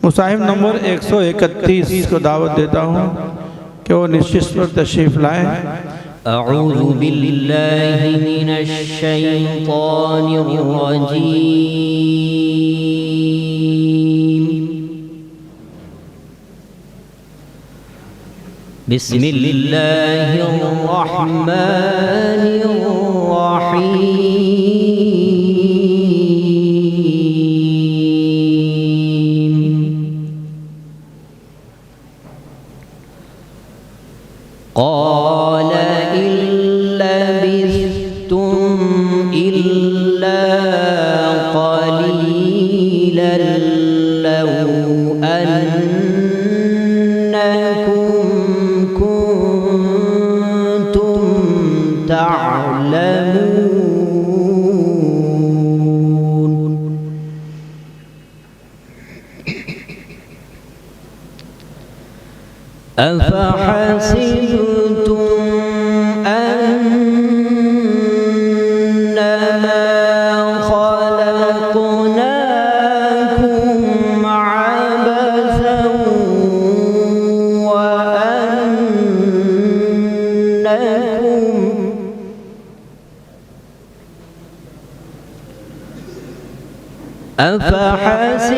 मुसाहिब नंबर 131 को दावत देता हूँ कि वो निश्चित पर तशरीफ लाएं। अऊज़ु बिल्लाहि मिनश शैतानिर रजीम। बिस्मिल्लाहिर रहमानिर रहीम। قال إن لبثتم إلا قليلا لو أنكم كنتم تعلمون أفحسبتم أنما خلقناكم عبثا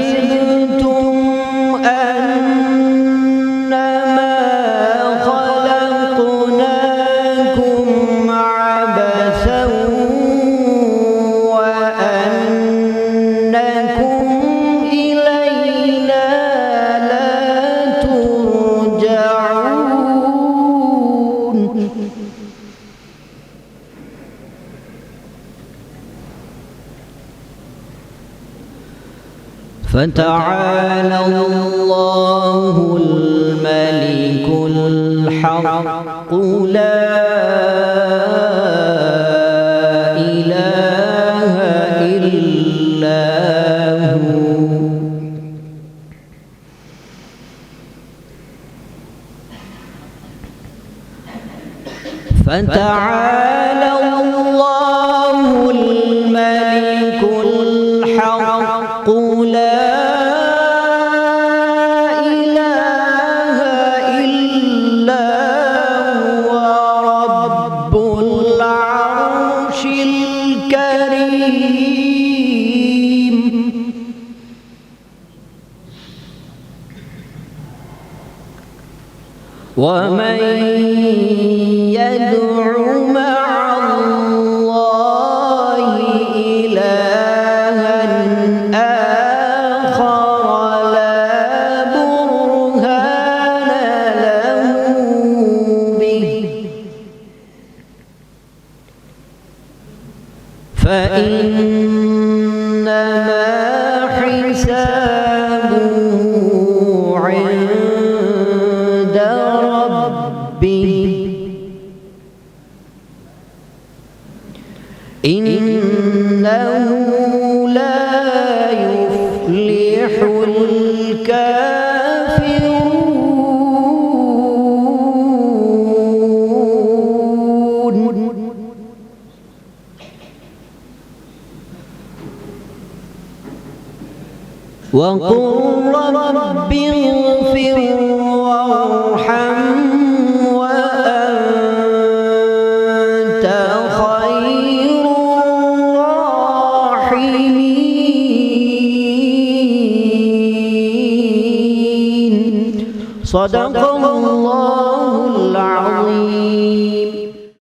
أفحسبتم أنما خلقناكم عبثا وأنكم إلينا لا ترجعون فتعالى الله الملك الحق لا إله إلا هو فتعالى الله الملك الحق لا إله إلا هو رب العرش الكريم ومن يدع مع الله إلها آخر لا برهان له به فإنما حسابه عند ربه إنه لا يفلح الكافرون وقل رب اغفر وارحم وأنت خير الراحمين صدق الله العظيم